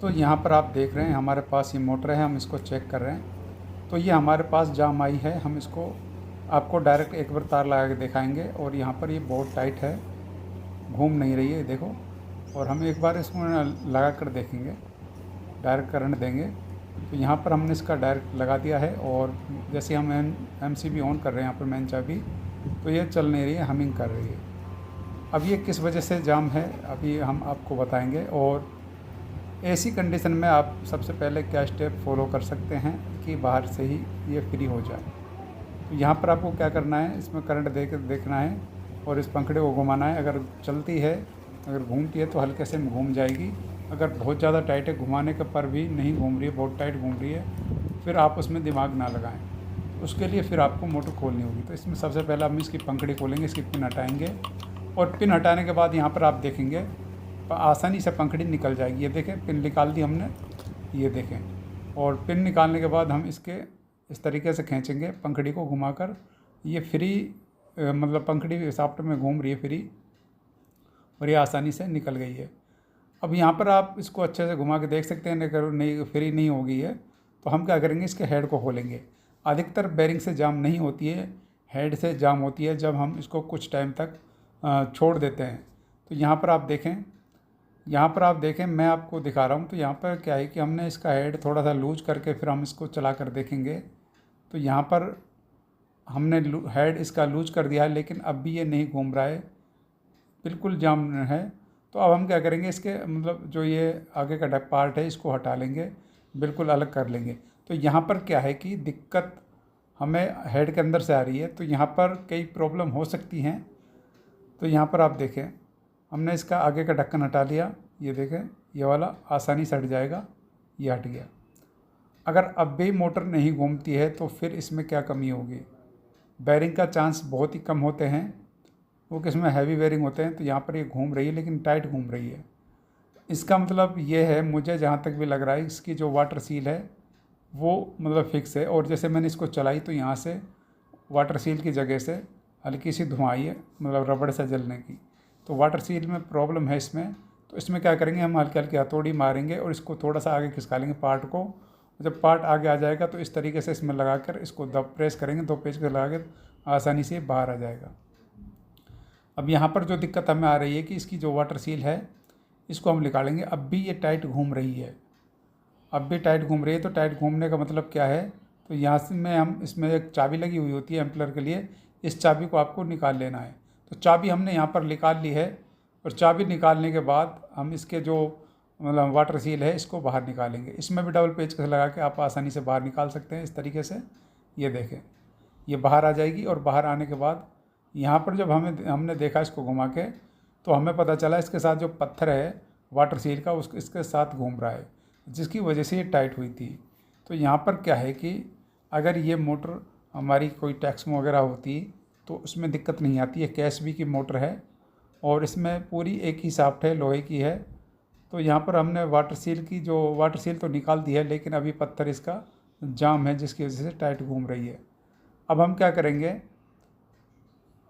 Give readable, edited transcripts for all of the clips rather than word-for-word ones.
तो यहाँ पर आप देख रहे हैं हमारे पास ये मोटर है, हम इसको चेक कर रहे हैं। तो ये हमारे पास जाम आई है, हम इसको आपको डायरेक्ट एक बार तार लगा के दिखाएंगे। और यहाँ पर ये बहुत टाइट है, घूम नहीं रही है, देखो। और हम एक बार इसको लगा कर देखेंगे, डायरेक्ट करंट देंगे। तो यहाँ पर हमने इसका डायरेक्ट लगा दिया है और जैसे हम MCB ऑन कर रहे हैं यहाँ पर मेन चाबी, तो ये चल नहीं रही है, हमिंग कर रही है। अब ये किस वजह से जाम है अभी हम आपको बताएंगे। और ऐसी कंडीशन में आप सबसे पहले क्या स्टेप फॉलो कर सकते हैं कि बाहर से ही ये फ्री हो जाए। तो यहाँ पर आपको क्या करना है, इसमें करंट दे कर देखना है और इस पंखड़े को घुमाना है। अगर चलती है, अगर घूमती है तो हल्के से घूम जाएगी। अगर बहुत ज़्यादा टाइट है, घुमाने के पर भी नहीं घूम रही है, बहुत टाइट घूम रही है, फिर आप उसमें दिमाग ना लगाएं। उसके लिए फिर आपको मोटर खोलनी होगी। तो इसमें सबसे पहले हम इसकी पंखड़ी खोलेंगे, इसकी पिन हटाएंगे और पिन हटाने के बाद यहाँ पर आप देखेंगे आसानी से पंखड़ी निकल जाएगी। ये देखें, पिन निकाल दी हमने, ये देखें। और पिन निकालने के बाद हम इसके इस तरीके से खींचेंगे पंखड़ी को घुमाकर, ये फ्री मतलब पंखड़ी सॉफ्ट में घूम रही है फ्री, और ये आसानी से निकल गई है। अब यहाँ पर आप इसको अच्छे से घुमा के देख सकते हैं, अगर नहीं फ्री नहीं हो गई है तो हम क्या करेंगे, इसके हेड को खोलेंगे। अधिकतर बेरिंग से जाम नहीं होती है, हेड से जाम होती है जब हम इसको कुछ टाइम तक छोड़ देते हैं। तो यहाँ पर आप देखें, मैं आपको दिखा रहा हूँ। तो यहाँ पर क्या है कि हमने इसका हेड थोड़ा सा लूज करके फिर हम इसको चला कर देखेंगे। तो यहाँ पर हमने हेड इसका लूज कर दिया है, लेकिन अब भी ये नहीं घूम रहा है, बिल्कुल जाम है। तो अब हम क्या करेंगे, इसके मतलब जो ये आगे का पार्ट है इसको हटा लेंगे, बिल्कुल अलग कर लेंगे। तो यहाँ पर क्या है कि दिक्कत हमें हेड के अंदर से आ रही है, तो यहाँ पर कई प्रॉब्लम हो सकती हैं। तो यहाँ पर आप देखें, हमने इसका आगे का ढक्कन हटा लिया, ये देखें, ये वाला आसानी से हट जाएगा, ये हट गया। अगर अब भी मोटर नहीं घूमती है तो फिर इसमें क्या कमी होगी। बेरिंग का चांस बहुत ही कम होते हैं, वो किसमें हैवी बेरिंग होते हैं। तो यहाँ पर ये घूम रही है लेकिन टाइट घूम रही है। इसका मतलब ये है, मुझे जहाँ तक भी लग रहा है, इसकी जो वाटर सील है वो मतलब फिक्स है। और जैसे मैंने इसको चलाई तो यहाँ से वाटर सील की जगह से हल्की सी धुआं आई है, मतलब रबड़ से जलने की। तो वाटर सील में प्रॉब्लम है इसमें। तो इसमें क्या करेंगे, हम हल्की हल्की हथौड़ी मारेंगे और इसको थोड़ा सा आगे खिसका लेंगे पार्ट को। जब पार्ट आगे आ जाएगा तो इस तरीके से इसमें लगा कर इसको दब प्रेस करेंगे, 2 पेच के लगा के आसानी से बाहर आ जाएगा। अब यहाँ पर जो दिक्कत हमें आ रही है कि इसकी जो वाटर सील है इसको हम निकालेंगे। अब भी ये टाइट घूम रही है, अब भी टाइट घूम रही है। तो टाइट घूमने का मतलब क्या है, तो यहाँ से में हम इसमें एक चाबी लगी हुई होती है एम्पलर के लिए, इस चाबी को आपको निकाल लेना है। तो चाबी हमने यहाँ पर निकाल ली है और चाबी निकालने के बाद हम इसके जो मतलब वाटर सील है इसको बाहर निकालेंगे। इसमें भी डबल पेचकस लगा के आप आसानी से बाहर निकाल सकते हैं इस तरीके से। ये देखें, ये बाहर आ जाएगी। और बाहर आने के बाद यहाँ पर जब हमने देखा इसको घुमा के, तो हमें पता चला इसके साथ जो पत्थर है वाटर सील का उसके इसके साथ घूम रहा है, जिसकी वजह से ये टाइट हुई थी। तो यहाँ पर क्या है कि अगर ये मोटर हमारी कोई टैक्समो वगैरह होती तो उसमें दिक्कत नहीं आती है। KSB की मोटर है और इसमें पूरी एक ही शाफ्ट है, लोहे की है। तो यहाँ पर हमने वाटर सील तो निकाल दी है, लेकिन अभी पत्थर इसका जाम है जिसकी वजह से टाइट घूम रही है। अब हम क्या करेंगे,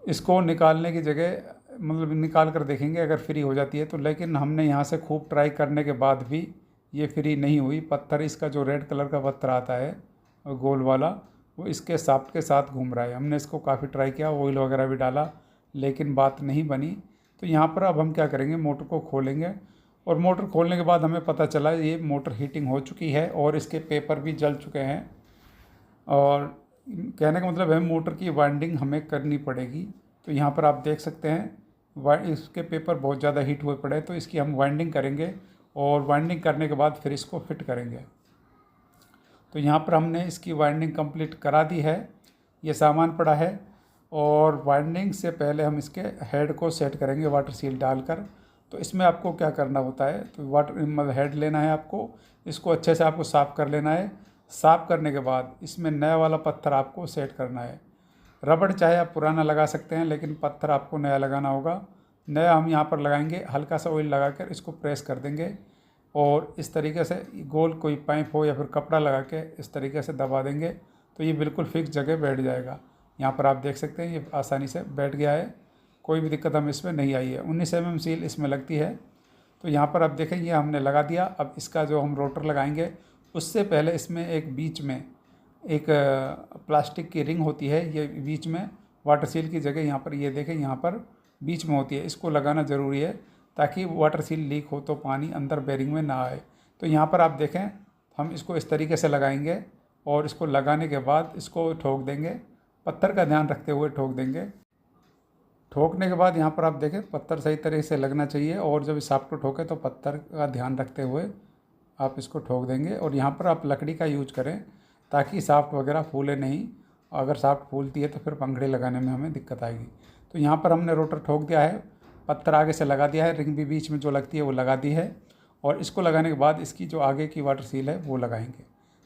इसको निकालने की जगह मतलब निकाल कर देखेंगे अगर फ्री हो जाती है तो। लेकिन हमने यहाँ से खूब ट्राई करने के बाद भी ये फ्री नहीं हुई। पत्थर इसका जो रेड कलर का पत्थर आता है गोल वाला, वो इसके शाफ्ट के साथ घूम रहा है। हमने इसको काफ़ी ट्राई किया, ऑयल वगैरह भी डाला, लेकिन बात नहीं बनी। तो यहाँ पर अब हम क्या करेंगे, मोटर को खोलेंगे। और मोटर खोलने के बाद हमें पता चला ये मोटर हीटिंग हो चुकी है और इसके पेपर भी जल चुके हैं। और कहने का मतलब है मोटर की वाइंडिंग हमें करनी पड़ेगी। तो यहाँ पर आप देख सकते हैं इसके पेपर बहुत ज़्यादा हीट हुए पड़े, तो इसकी हम वाइंडिंग करेंगे और वाइंडिंग करने के बाद फिर इसको फिट करेंगे। तो यहाँ पर हमने इसकी वाइंडिंग कंप्लीट करा दी है, ये सामान पड़ा है। और वाइंडिंग से पहले हम इसके हेड को सेट करेंगे वाटर सील डालकर। तो इसमें आपको क्या करना होता है, तो वाटर मतलब हेड लेना है आपको, इसको अच्छे से आपको साफ़ कर लेना है। साफ़ करने के बाद इसमें नया वाला पत्थर आपको सेट करना है। रबड़ चाहे आप पुराना लगा सकते हैं, लेकिन पत्थर आपको नया लगाना होगा। नया हम यहाँ पर लगाएंगे, हल्का सा ऑयल लगाकर इसको प्रेस कर देंगे और इस तरीके से गोल कोई पाइप हो या फिर कपड़ा लगा के इस तरीके से दबा देंगे, तो ये बिल्कुल फिक्स जगह बैठ जाएगा। यहाँ पर आप देख सकते हैं ये आसानी से बैठ गया है, कोई भी दिक्कत हमें इसमें नहीं आई है। 19 mm सील इसमें लगती है। तो यहाँ पर आप देखें ये हमने लगा दिया। अब इसका जो हम रोटर लगाएंगे उससे पहले इसमें एक बीच में एक प्लास्टिक की रिंग होती है, ये बीच में वाटर सील की जगह यहाँ पर ये देखें यहाँ पर बीच में होती है, इसको लगाना ज़रूरी है ताकि वाटर सील लीक हो तो पानी अंदर बेरिंग में ना आए। तो यहाँ पर आप देखें हम इसको इस तरीके से लगाएंगे और इसको लगाने के बाद इसको ठोक देंगे, पत्थर का ध्यान रखते हुए ठोक देंगे। ठोकने के बाद यहाँ पर आप देखें पत्थर सही तरीके से लगना चाहिए और जब इस शाफ्ट को ठोके तो पत्थर का ध्यान रखते हुए आप इसको ठोक देंगे। और यहाँ पर आप लकड़ी का यूज करें ताकि शाफ्ट वगैरह फूले नहीं, अगर शाफ्ट फूलती है तो फिर पंखड़ी लगाने में हमें दिक्कत आएगी। तो यहाँ पर हमने रोटर ठोक दिया है, पत्थर आगे से लगा दिया है, रिंग भी बीच में जो लगती है वो लगा दी है। और इसको लगाने के बाद इसकी जो आगे की वाटर सील है वो लगाएंगे।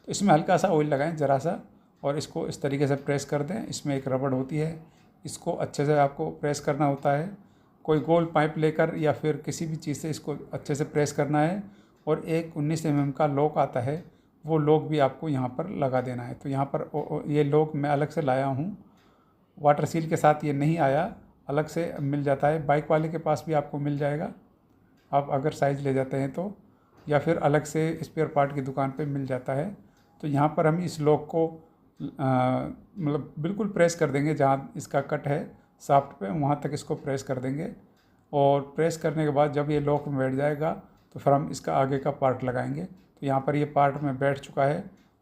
तो इसमें हल्का सा ऑयल लगाएं ज़रा सा और इसको इस तरीके से प्रेस कर दें। इसमें एक रबड़ होती है, इसको अच्छे से आपको प्रेस करना होता है। कोई गोल पाइप लेकर या फिर किसी भी चीज़ से इसको अच्छे से प्रेस करना है। और एक 19 mm का लॉक आता है, वो लॉक भी आपको यहाँ पर लगा देना है। तो यहाँ पर ये लॉक मैं अलग से लाया हूँ, वाटर सील के साथ ये नहीं आया, अलग से मिल जाता है। बाइक वाले के पास भी आपको मिल जाएगा, आप अगर साइज़ ले जाते हैं तो, या फिर अलग से स्पेयर पार्ट की दुकान पे मिल जाता है। तो यहाँ पर हम इस लॉक को मतलब बिल्कुल प्रेस कर देंगे, जहाँ इसका कट है शाफ्ट पे वहाँ तक इसको प्रेस कर देंगे। और प्रेस करने के बाद जब ये लॉक में बैठ जाएगा तो फिर हम इसका आगे का पार्ट लगाएंगे। तो यहाँ पर ये पार्ट में बैठ चुका है।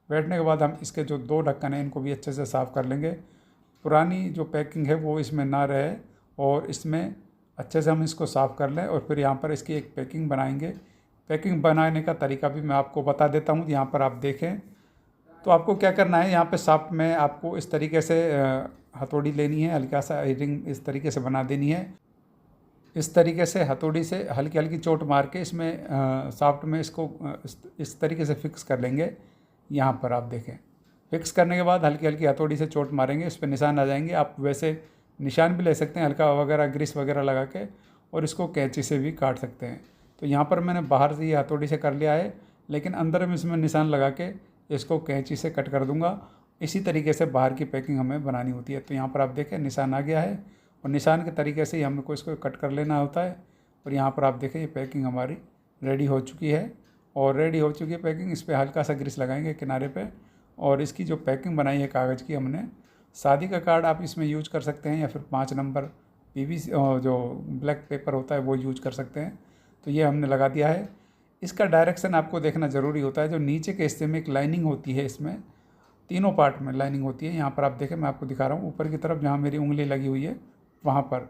बैठने के बाद हम इसके जो 2 ढक्कन हैं इनको भी अच्छे से साफ़ कर लेंगे, पुरानी जो पैकिंग है वो इसमें ना रहे और इसमें अच्छे से हम इसको साफ़ कर लें। और फिर यहाँ पर इसकी एक पैकिंग बनाएंगे। पैकिंग बनाने का तरीका भी मैं आपको बता देता हूँ। यहाँ पर आप देखें तो आपको क्या करना है, यहाँ पे शाफ्ट में आपको इस तरीके से हथौड़ी लेनी है, हल्का सा रिंग इस तरीके से बना देनी है। इस तरीके से हथौड़ी से हल्की हल्की चोट मार के इसमें शाफ्ट में इसको इस तरीके से फिक्स कर लेंगे। यहाँ पर आप देखें, फिक्स करने के बाद हल्की हल्की हथौड़ी से चोट मारेंगे, इस पर निशान आ जाएंगे। आप वैसे निशान भी ले सकते हैं हल्का वगैरह ग्रीस वगैरह लगा के, और इसको कैंची से भी काट सकते हैं। तो यहाँ पर मैंने बाहर से ये हथौड़ी से कर लिया है, लेकिन अंदर में इसमें निशान लगा के इसको कैंची से कट कर दूंगा। इसी तरीके से बाहर की पैकिंग हमें बनानी होती है। तो यहाँ पर आप देखें निशान आ गया है और निशान के तरीके से ही हमको इसको कट कर लेना होता है। और यहाँ पर आप देखें ये पैकिंग हमारी रेडी हो चुकी है। और रेडी हो चुकी है पैकिंग, इस पर हल्का सा ग्रीस लगाएंगे किनारे पे। और इसकी जो पैकिंग बनाई है कागज़ की हमने, शादी का कार्ड आप इसमें यूज कर सकते हैं या फिर 5 नंबर PVC जो ब्लैक पेपर होता है वो यूज कर सकते हैं। तो ये हमने लगा दिया है। इसका डायरेक्शन आपको देखना ज़रूरी होता है। जो नीचे के हिस्से में एक लाइनिंग होती है, इसमें तीनों पार्ट में लाइनिंग होती है। यहाँ पर आप देखें, मैं आपको दिखा रहा हूँ ऊपर की तरफ जहाँ मेरी उंगली लगी हुई है वहाँ पर,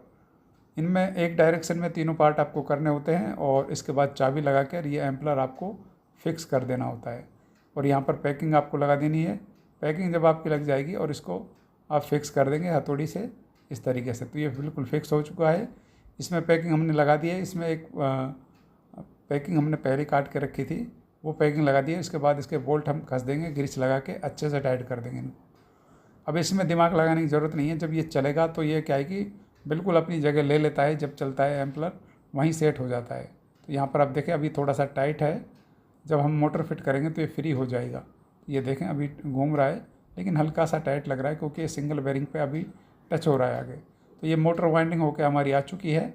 इनमें एक डायरेक्शन में तीनों पार्ट आपको करने होते हैं। और इसके बाद चाबी लगा कर ये एम्पलर आपको फिक्स कर देना होता है। और यहाँ पर पैकिंग आपको लगा देनी है। पैकिंग जब आपकी लग जाएगी और इसको आप फिक्स कर देंगे हथौड़ी से इस तरीके से, तो ये बिल्कुल फिक्स हो चुका है। इसमें पैकिंग हमने लगा दी है। इसमें एक पैकिंग हमने पहले काट के रखी थी, वो पैकिंग लगा दी है। इसके बाद इसके बोल्ट हम कस देंगे, ग्रीस लगा के अच्छे से टाइट कर देंगे इनको। अब इसमें दिमाग लगाने की ज़रूरत नहीं है। जब ये चलेगा तो ये क्या है कि बिल्कुल अपनी जगह ले लेता है, जब चलता है एम्पलर वहीं सेट हो जाता है। तो यहाँ पर आप देखें अभी थोड़ा सा टाइट है, जब हम मोटर फिट करेंगे तो ये फ्री हो जाएगा। ये देखें अभी घूम रहा है, लेकिन हल्का सा टाइट लग रहा है क्योंकि ये सिंगल बेरिंग पे अभी टच हो रहा है आगे। तो ये मोटर वाइंडिंग होकर हमारी आ चुकी है।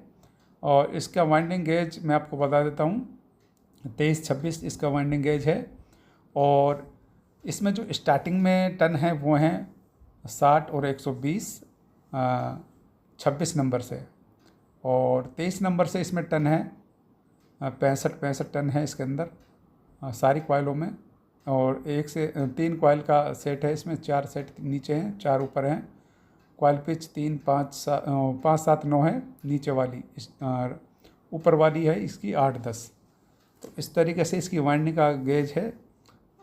और इसका वाइंडिंग गेज मैं आपको बता देता हूँ, 23-26 इसका वाइंडिंग गेज है। और इसमें जो स्टार्टिंग में टन है वो हैं 60 और 120 26 नंबर से। और 23 नंबर से इसमें टन है 65 टन है इसके अंदर सारी कॉइलों में। और 1 से 3 कॉइल का सेट है इसमें, 4 सेट नीचे हैं 4 ऊपर हैं। कॉइल पिच 3, 5, 7, 9 है नीचे वाली, ऊपर वाली है इसकी 8-10। तो इस तरीके से इसकी वाइंडिंग का गेज है,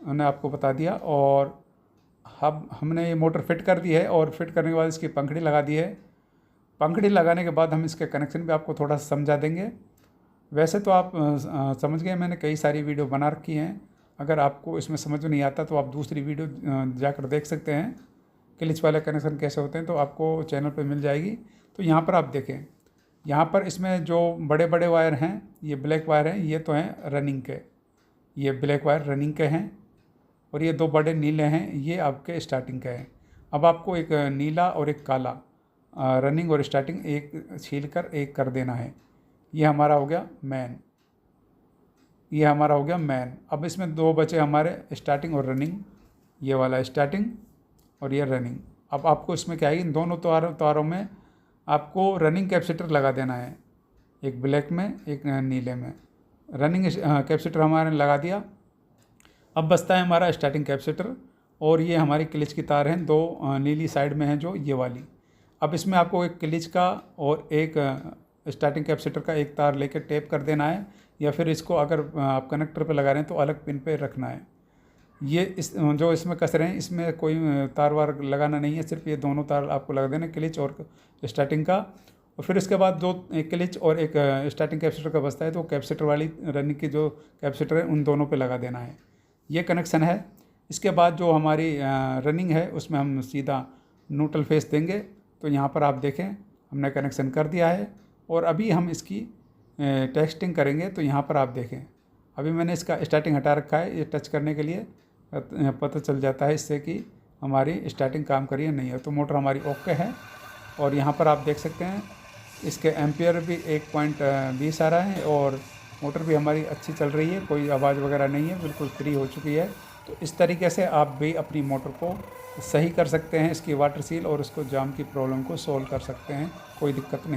मैंने आपको बता दिया। और अब हमने ये मोटर फिट कर दी है और फिट करने के बाद इसकी पंखड़ी लगा दी है। पंखड़ी लगाने के बाद हम इसके कनेक्शन भी आपको थोड़ा सा समझा देंगे। वैसे तो आप समझ गए, मैंने कई सारी वीडियो बना रखी हैं। अगर आपको इसमें समझ नहीं आता तो आप दूसरी वीडियो जाकर देख सकते हैं, क्लिच वाले कनेक्शन कैसे होते हैं, तो आपको चैनल पे मिल जाएगी। तो यहाँ पर आप देखें, यहाँ पर इसमें जो बड़े बड़े वायर हैं ये ब्लैक वायर हैं, ये तो हैं रनिंग के, ये ब्लैक वायर रनिंग के हैं। और ये 2 बड़े नीले हैं, ये आपके स्टार्टिंग के हैं। अब आपको एक नीला और एक काला रनिंग और स्टार्टिंग एक छील कर एक कर देना है। ये हमारा हो गया मेन। ये हमारा हो गया मैन। अब इसमें दो बचे हमारे, स्टार्टिंग और रनिंग। ये वाला स्टार्टिंग और ये रनिंग। अब आपको इसमें क्या है, इन दोनों तारों में आपको रनिंग कैपेसिटर लगा देना है, एक ब्लैक में एक नीले में। रनिंग कैपेसिटर हमारे लगा दिया। अब बचता है हमारा स्टार्टिंग कैपेसिटर, और ये हमारी क्लिच की तार हैं, दो नीली साइड में है जो ये वाली। अब इसमें आपको एक क्लिच का और एक स्टार्टिंग कैपेसिटर का एक तार लेकर टेप कर देना है, या फिर इसको अगर आप कनेक्टर पे लगा रहे हैं तो अलग पिन पे रखना है। ये जो इसमें कस रहे हैं, इसमें कोई तार वार लगाना नहीं है, सिर्फ ये दोनों तार आपको लगा देना, क्लिच और स्टार्टिंग का। और फिर इसके बाद एक क्लिच और एक स्टार्टिंग कैपेसिटर का बचता है, तो कैपेसिटर वाली रनिंग की जो कैपेसिटर है उन दोनों पे लगा देना है। ये कनेक्शन है। इसके बाद जो हमारी रनिंग है उसमें हम सीधा न्यूट्रल फेस देंगे। तो यहाँ पर आप देखें हमने कनेक्शन कर दिया है, और अभी हम इसकी टेस्टिंग करेंगे। तो यहाँ पर आप देखें अभी मैंने इसका स्टार्टिंग हटा रखा है, ये टच करने के लिए पता चल जाता है इससे कि हमारी स्टार्टिंग काम करी है नहीं है। तो मोटर हमारी ओके है, और यहाँ पर आप देख सकते हैं इसके एम्पियर भी 1.20 आ रहा है, और मोटर भी हमारी अच्छी चल रही है, कोई आवाज़ वगैरह नहीं है, बिल्कुल फ्री हो चुकी है। तो इस तरीके से आप भी अपनी मोटर को सही कर सकते हैं, इसकी वाटर सील और इसको जाम की प्रॉब्लम को सॉल्व कर सकते हैं, कोई दिक्कत नहीं।